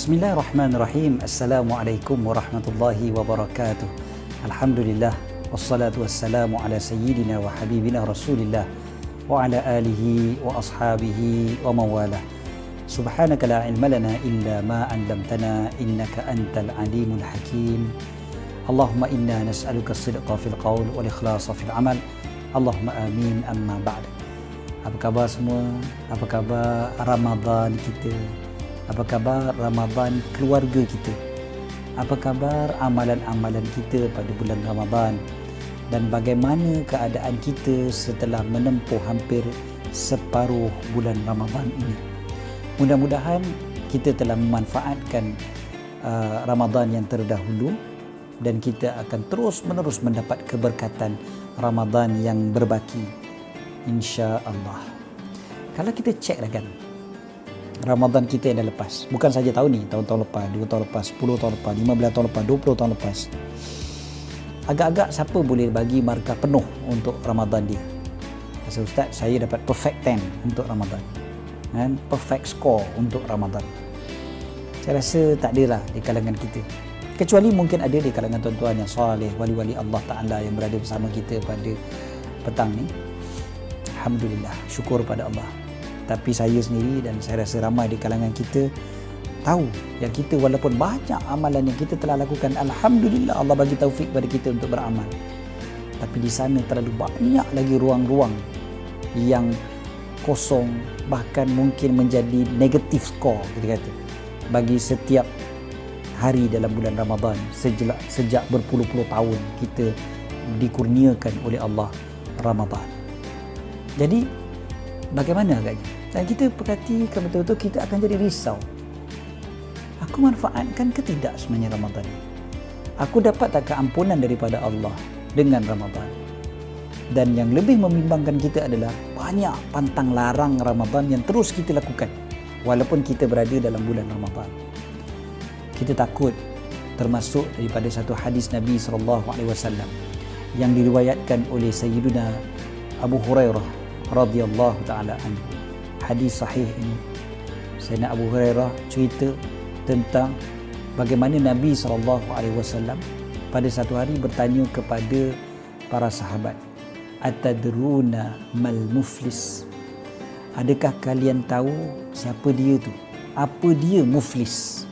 Bismillahirrahmanirrahim. Assalamualaikum warahmatullahi wabarakatuh. Alhamdulillah wassalatu wassalamu ala sayyidina wa habibina Rasulillah wa ala alihi wa ashabihi wa mawalah. Subhanaka la ilma lana illa ma 'allamtana innaka antal alimul hakim. Allahumma inna nas'aluka as-sidqa fil qaul wal ikhlasa fil amal. Allahumma amin, amma ba'd. Apa khabar semua? Apa khabar Ramadan kita? Apa khabar Ramadan keluarga kita? Apa khabar amalan-amalan kita pada bulan Ramadan? Dan bagaimana keadaan kita setelah menempuh hampir separuh bulan Ramadan ini? Mudah-mudahan kita telah memanfaatkan Ramadan yang terdahulu dan kita akan terus-menerus mendapat keberkatan Ramadan yang berbaki, insya-Allah. Kalau kita cek kan Ramadan kita yang dah lepas, bukan saja tahun ni, tahun-tahun lepas, 2 tahun lepas, 10 tahun lepas, 15 tahun lepas, 20 tahun lepas, agak-agak siapa boleh bagi markah penuh untuk Ramadan dia? Kata Ustaz, saya dapat perfect 10 untuk Ramadan, kan? Perfect score untuk Ramadan. Saya rasa tak ada lah di kalangan kita, kecuali mungkin ada di kalangan tuan-tuan yang soleh, wali-wali Allah Ta'ala yang berada bersama kita pada petang ni. Alhamdulillah, syukur pada Allah. Tapi saya sendiri dan saya rasa ramai di kalangan kita tahu yang kita walaupun banyak amalan yang kita telah lakukan, Alhamdulillah Allah bagi taufik kepada kita untuk beramal, tapi di sana terlalu banyak lagi ruang-ruang yang kosong, bahkan mungkin menjadi negatif skor kita kata bagi setiap hari dalam bulan Ramadan. Sejak berpuluh-puluh tahun kita dikurniakan oleh Allah Ramadan. Jadi bagaimana agaknya? Dan kita perhatikan betul-betul, kita akan jadi risau. Aku manfaatkan ke tidak sebenarnya Ramadan? Aku dapat tak keampunan daripada Allah dengan Ramadan? Dan yang lebih membimbangkan kita adalah banyak pantang larang Ramadan yang terus kita lakukan walaupun kita berada dalam bulan Ramadan. Kita takut, termasuk daripada satu hadis Nabi SAW yang diriwayatkan oleh Sayyiduna Abu Hurairah radhiyallahu ta'ala anhu. Hadis sahih ini, Sayyidina Abu Hurairah cerita tentang bagaimana Nabi SAW pada satu hari bertanya kepada para sahabat, atadruna mal muflis? Adakah kalian tahu siapa dia tu? Apa dia muflis?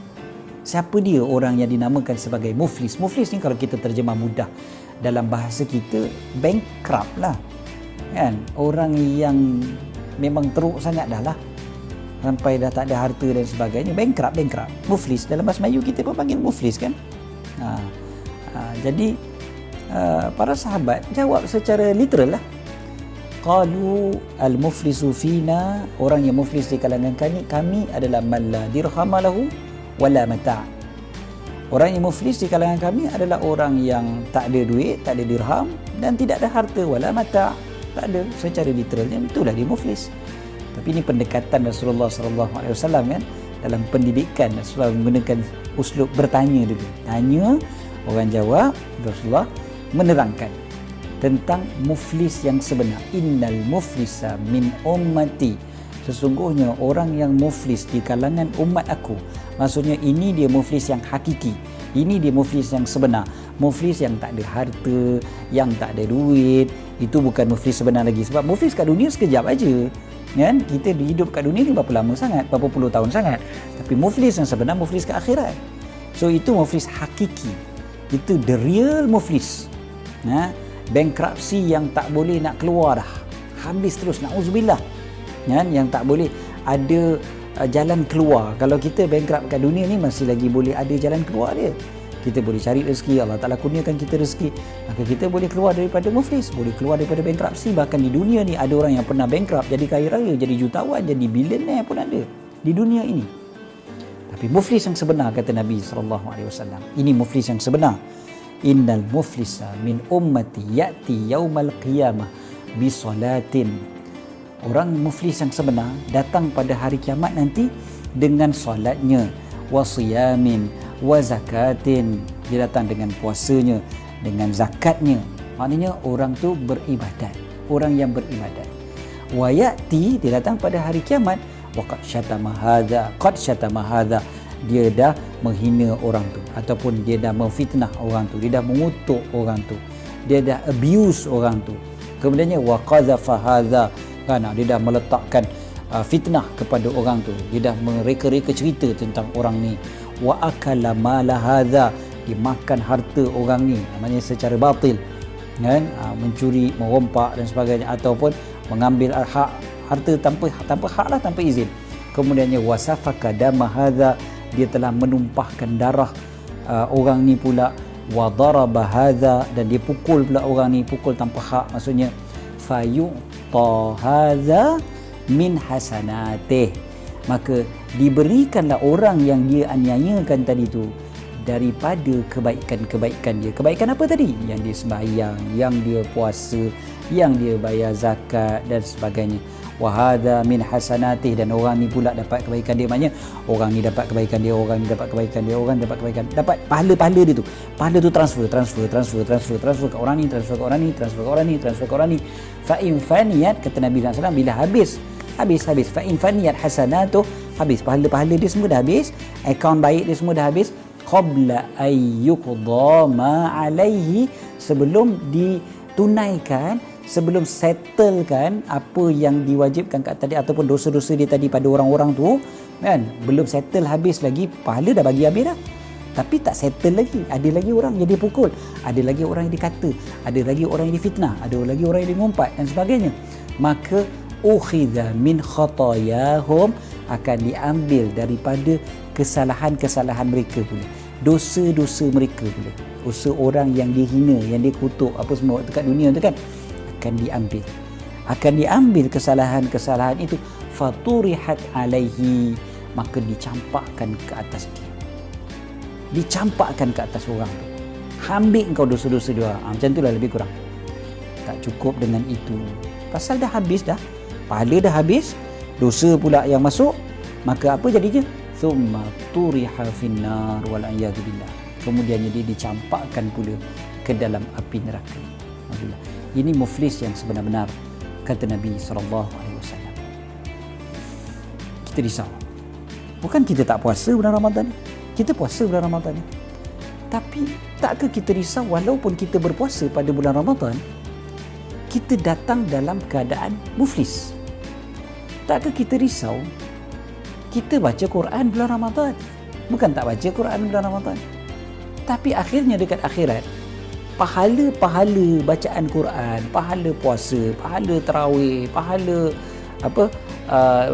Siapa dia orang yang dinamakan sebagai muflis? Muflis ni kalau kita terjemah mudah dalam bahasa kita, bankrupt lah, kan? Orang yang memang teruk sangat dah lah, sampai dah tak ada harta dan sebagainya. Bankrupt. Muflis dalam bahasa Melayu kita pun panggil muflis, kan? Jadi para sahabat jawab secara literal lah. Qalu al-muflisu fina, orang yang muflis di kalangan kami adalah man la dirham lahu wala mata'. Orang yang muflis di kalangan kami adalah orang yang tak ada duit, tak ada dirham dan tidak ada harta, wala mata'. Tak ada, secara literalnya itulah dia muflis. Tapi ini pendekatan Rasulullah SAW, kan? Dalam pendidikan Rasulullah menggunakan uslub bertanya dulu. Tanya, orang jawab, Rasulullah menerangkan tentang muflis yang sebenar. Innal muflisa min ummati, sesungguhnya orang yang muflis di kalangan umat aku. Maksudnya ini dia muflis yang hakiki, ini dia muflis yang sebenar. Muflis yang tak ada harta, yang tak ada duit, itu bukan muflis sebenar lagi. Sebab muflis kat dunia sekejap aja, kan? Kita hidup kat dunia ni berapa lama sangat, berapa puluh tahun sangat. Tapi muflis yang sebenar, muflis ke akhirat. So itu muflis hakiki, itu the real muflis. Bankruptcy yang tak boleh nak keluar dah, habis terus, na'udzubillah, kan? Yang tak boleh ada jalan keluar. Kalau kita bankrupt kat dunia ni masih lagi boleh ada jalan keluar dia. Kita boleh cari rezeki, Allah Ta'ala kurniakan kita rezeki, maka kita boleh keluar daripada muflis, boleh keluar daripada bankruptcy. Bahkan di dunia ni ada orang yang pernah bankrupt jadi kaya raya, jadi jutawan, jadi billionaire pun ada di dunia ini. Tapi muflis yang sebenar, kata Nabi SAW, ini muflis yang sebenar. Innal muflisa min ummati ya'ti yaumal qiyamah bisolatin. Orang muflis yang sebenar datang pada hari kiamat nanti dengan solatnya, wasiyamin, wa zakatin, dia datang dengan puasanya, dengan zakatnya. Maknanya orang tu beribadat, orang yang beribadat. Wa ya'ti, dia datang pada hari kiamat, wa qad syatama hadza, dia dah menghina orang tu, ataupun dia dah memfitnah orang tu, dia dah mengutuk orang tu, dia dah abuse orang tu. Kemudiannya wa qadhafa hadza, kan, dia dah meletakkan fitnah kepada orang tu, dia dah mereka-reka cerita tentang orang ni. Wa akala mala hadza, dia makan harta orang ni, namanya secara batil, kan, mencuri, merompak dan sebagainya, ataupun mengambil hak harta tanpa hak lah, tanpa izin. Kemudiannya wasafaka dama hadza, dia telah menumpahkan darah orang ni pula. Wa daraba hadza, dan dia pukul pula orang ni, pukul tanpa hak, maksudnya fayu'ta hadza min hasanatih, maka diberikanlah orang yang dia aniayakan tadi tu daripada kebaikan-kebaikan dia. Kebaikan apa tadi? Yang dia sembahyang, yang dia puasa, yang dia bayar zakat dan sebagainya. Wa hadza min hasanatih, dan orang ni pula dapat kebaikan dia. Maknanya orang ni dapat kebaikan dia, orang ni dapat kebaikan dia, orang dapat kebaikan, dapat pahala-pahala dia tu. Pahala tu transfer ke orang ni, transfer ke orang ni, transfer ke orang ni, transfer ke orang ni. Fa in faniyat, kata Nabi SAW, bila habis fa in faniyat hasanatuh, habis pahala-pahala dia semua dah habis, akaun baik dia semua dah habis, qabla ayyuqda ma alaihi, sebelum ditunaikan, sebelum settlekan apa yang diwajibkan kat tadi, ataupun dosa-dosa dia tadi pada orang-orang tu, kan, belum settle habis lagi, pahala dah bagi habis dah, tapi tak settle lagi, ada lagi orang yang dia pukul, ada lagi orang yang dikata, ada lagi orang yang difitnah, ada lagi orang yang mengumpat dan sebagainya. Maka ukhidha min khatayahum, akan diambil daripada kesalahan-kesalahan mereka pula, dosa-dosa mereka pula, dosa orang yang dia hina, yang dia kutuk apa semua dekat dunia tu, kan, akan diambil kesalahan-kesalahan itu. Faturihat alaihi, maka dicampakkan ke atas dia, dicampakkan ke atas orang tu. Ambil kau dosa-dosa dia, macam itulah lebih kurang. Tak cukup dengan itu, pasal dah habis dah, pahala dah habis, dosa pula yang masuk, maka apa jadinya? Thumma turiha finnar wal a'yadu billah, kemudiannya dia dicampakkan pula ke dalam api neraka. Alhamdulillah. Ini muflis yang sebenar-benar, kata Nabi SAW. Kita risau. Bukan kita tak puasa bulan Ramadan, kita puasa bulan Ramadan, tapi takkah kita risau walaupun kita berpuasa pada bulan Ramadan, kita datang dalam keadaan muflis? Takkah kita risau kita baca Quran bulan Ramadan, bukan tak baca Quran bulan Ramadan, tapi akhirnya dekat akhirat, pahala-pahala bacaan Quran, pahala puasa, pahala tarawih, pahala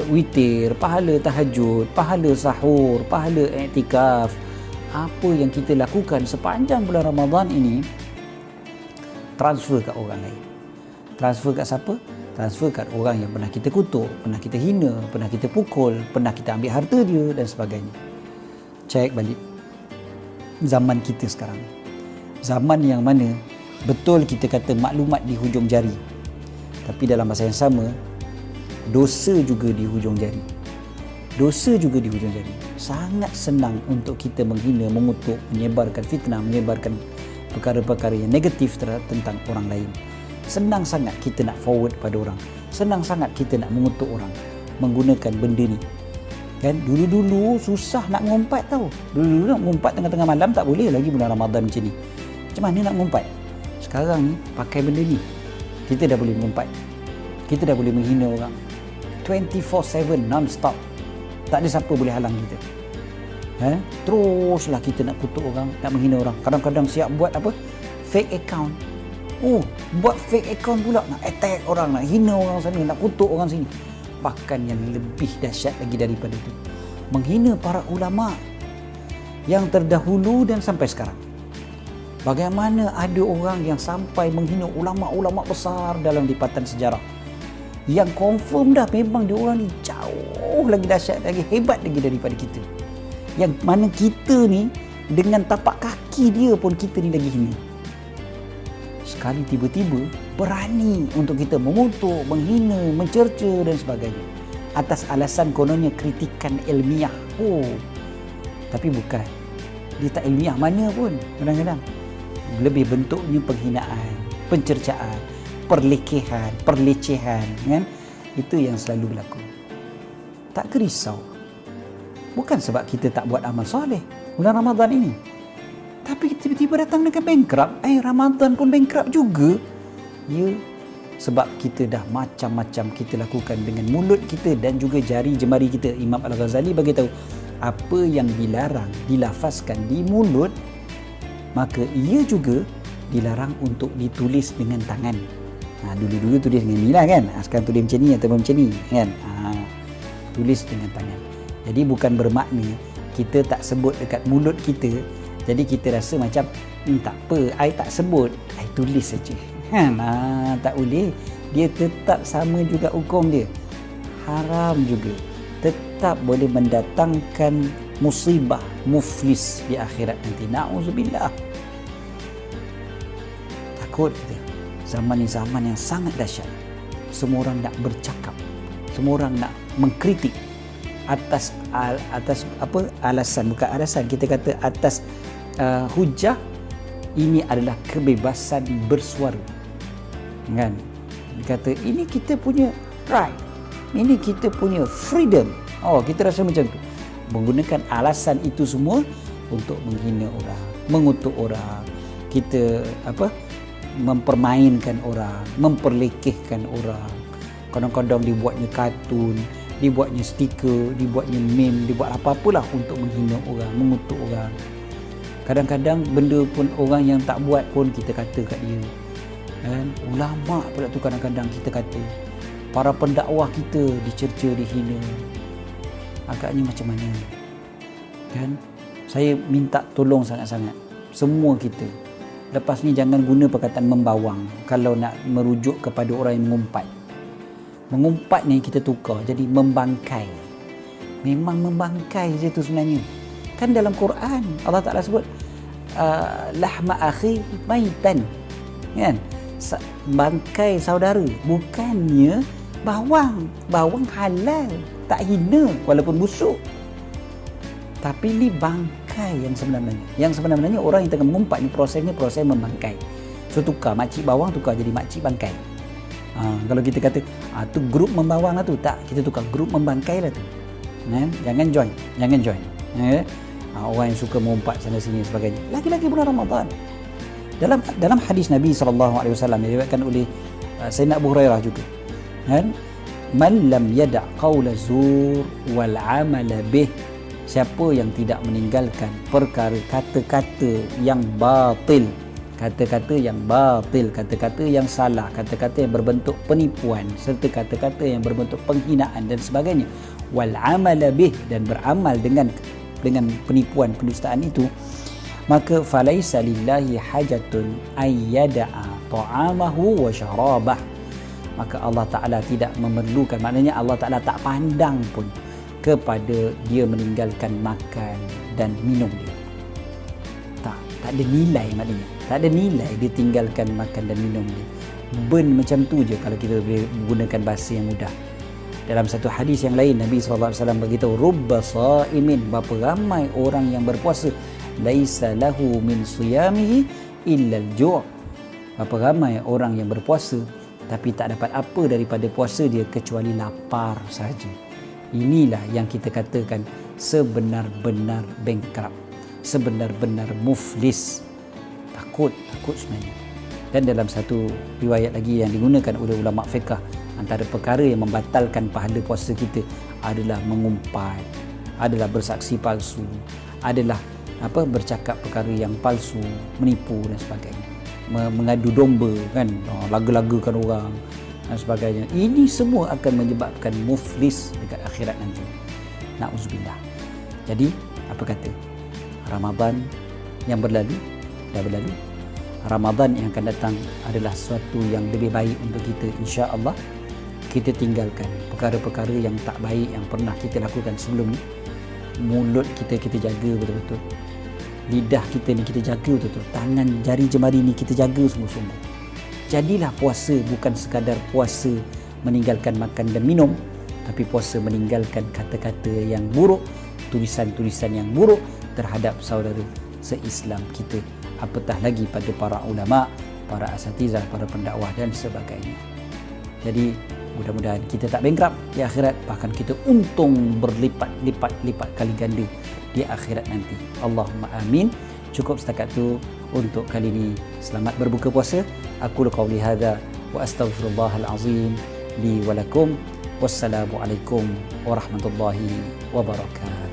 witir, pahala tahajud, pahala sahur, pahala iktikaf, apa yang kita lakukan sepanjang bulan Ramadan ini, transfer kat orang lain. Transfer kat siapa? Transfer kat orang yang pernah kita kutuk, pernah kita hina, pernah kita pukul, pernah kita ambil harta dia dan sebagainya. Cek balik zaman kita sekarang, zaman yang mana betul kita kata maklumat di hujung jari, tapi dalam masa yang sama dosa juga di hujung jari. Dosa juga di hujung jari. Sangat senang untuk kita menghina, mengutuk, menyebarkan fitnah, menyebarkan perkara-perkara yang negatif tentang orang lain. Senang sangat kita nak forward pada orang, senang sangat kita nak mengutuk orang menggunakan benda ni, kan. Dulu-dulu susah nak mengumpat tau. Dulu-dulu nak mengumpat tengah-tengah malam tak boleh lagi bulan Ramadan macam ni. Macam mana nak mengumpat? Sekarang ni pakai benda ni, kita dah boleh mengumpat, kita dah boleh menghina orang 24/7 non-stop. Tak ada siapa boleh halang kita. Teruslah kita nak kutuk orang, nak menghina orang. Kadang-kadang siap buat apa? Fake account. Buat fake account pula, nak attack orang, nak hina orang sana, nak kutuk orang sini. Bahkan yang lebih dahsyat lagi daripada itu, menghina para ulama yang terdahulu dan sampai sekarang. Bagaimana ada orang yang sampai menghina ulama-ulama besar dalam lipatan sejarah, yang confirm dah memang dia orang ni jauh lagi dahsyat, lagi hebat lagi daripada kita, yang mana kita ni dengan tapak kaki dia pun kita ni lagi hina. Sekali tiba-tiba berani untuk kita mengutuk, menghina, mencerca dan sebagainya atas alasan kononnya kritikan ilmiah. Tapi bukan. Dia tak ilmiah mana pun kadang-kadang. Lebih bentuknya penghinaan, pencercaan, perlecehan kan? Itu yang selalu berlaku. Tak kerisau. Bukan sebab kita tak buat amal soleh bulan Ramadan ini, tapi tiba-tiba datang dengan bankrupt. Ramadan pun bankrupt juga. Ya, sebab kita dah macam-macam kita lakukan dengan mulut kita dan juga jari jemari kita. Imam Al-Ghazali bagi tahu, apa yang dilarang dilafazkan di mulut, maka ia juga dilarang untuk ditulis dengan tangan. Dulu-dulu tulis dengan ni lah kan. Sekarang tulis macam ni atau macam ni kan. Tulis dengan tangan. Jadi bukan bermakna kita tak sebut dekat mulut kita, jadi kita rasa macam tak apa, I tak sebut, I tulis saja. Tak boleh. Dia tetap sama juga hukum dia. Haram juga. Tetap boleh mendatangkan musibah, muflis di akhirat nanti. Na'udzubillah. Takut kita. Zaman ni zaman yang sangat dahsyat. Semua orang nak bercakap. Semua orang nak mengkritik atas alasan, bukan alasan, kita kata atas hujah. Ini adalah kebebasan bersuara kan. Dia kata ini kita punya right, ini kita punya freedom. Kita rasa macam tu, menggunakan alasan itu semua untuk menghina orang, mengutuk orang, kita mempermainkan orang, memperlekehkan orang. Kadang-kadang dibuatnya kartun, dibuatnya stiker, dibuatnya meme, dibuat apa-apalah untuk menghina orang, mengutuk orang. Kadang-kadang benda pun orang yang tak buat pun kita kata kat dia kan. Ulama pula tu kadang-kadang kita kata, para pendakwah kita dicerca, dihina. Agaknya macam mana kan. Saya minta tolong sangat-sangat semua kita, lepas ni jangan guna perkataan membawang kalau nak merujuk kepada orang yang mengumpat. Mengumpat ni kita tukar jadi membangkai. Memang membangkai je tu sebenarnya. Kan dalam Quran Allah Ta'ala sebut lahma akhi maitan kan, bangkai saudara, bukannya bawang. Bawang halal, tak hina walaupun busuk. Tapi ni bangkai yang sebenarnya. Yang sebenarnya orang yang tengah mengumpat ni prosesnya proses membangkai. So tukar makcik bawang tukar jadi makcik bangkai. Kalau kita kata tu grup membawang lah tu, tak, kita tukar grup membangkai lah tu. Jangan join. Orang yang suka mengumpat sana sini sebagainya. Lagi-lagi bulan Ramadan. Dalam hadis Nabi SAW diriwayatkan oleh Sayyidina Abu Hurairah juga. Man lam yada' qawla zur wal amala bih. Siapa yang tidak meninggalkan perkara kata-kata yang batil, kata-kata yang batil, kata-kata yang salah, kata-kata yang berbentuk penipuan, serta kata-kata yang berbentuk penghinaan dan sebagainya, wal amala bih, dan beramal dengan penipuan, pendustaan itu, maka falaisa lillahi hajatun ayyada'a ta'amahu wa syarabah. Maka Allah Ta'ala tidak memerlukan, maknanya Allah Ta'ala tak pandang pun kepada dia meninggalkan makan dan minum dia. Tak ada nilai, maknanya tak ada nilai dia tinggalkan makan dan minum dia. Ben macam tu je kalau kita boleh menggunakan bahasa yang mudah. Dalam satu hadis yang lain Nabi SAW beritahu, rubba sa'imin, berapa ramai orang yang berpuasa, laisa lahu min siyamihi illa al-ju'. Berapa ramai orang yang berpuasa tapi tak dapat apa daripada puasa dia kecuali lapar sahaja. Inilah yang kita katakan sebenar-benar bankrupt, sebenar-benar muflis. Takut sebenarnya. Dan dalam satu riwayat lagi yang digunakan oleh ulama fiqh, antara perkara yang membatalkan pahala puasa kita adalah mengumpat, adalah bersaksi palsu, adalah bercakap perkara yang palsu, menipu dan sebagainya, mengadu domba kan, laga-lagakan orang dan sebagainya. Ini semua akan menyebabkan muflis dekat akhirat nanti. Na'udzubillah. Jadi apa kata, Ramadan yang berlalu dah berlalu. Ramadan yang akan datang adalah sesuatu yang lebih baik untuk kita, insya-Allah. Kita tinggalkan perkara-perkara yang tak baik yang pernah kita lakukan sebelum ni. Mulut kita jaga betul-betul. Lidah kita ni kita jaga betul-betul. Tangan, jari jemari ni kita jaga sungguh-sungguh. Jadilah puasa bukan sekadar puasa meninggalkan makan dan minum, tapi puasa meninggalkan kata-kata yang buruk, tulisan-tulisan yang buruk terhadap saudara se-Islam kita, apatah lagi pada para ulama, para asatizah, para pendakwah dan sebagainya. Jadi mudah-mudahan kita tak bankrupt di akhirat, bahkan kita untung berlipat-lipat kali ganda di akhirat nanti. Allahumma amin. Cukup setakat tu untuk kali ini. Selamat berbuka puasa. Aku qauli hadza wa astaghfirullahal azim li wa lakum. Wassalamualaikum warahmatullahi wabarakatuh.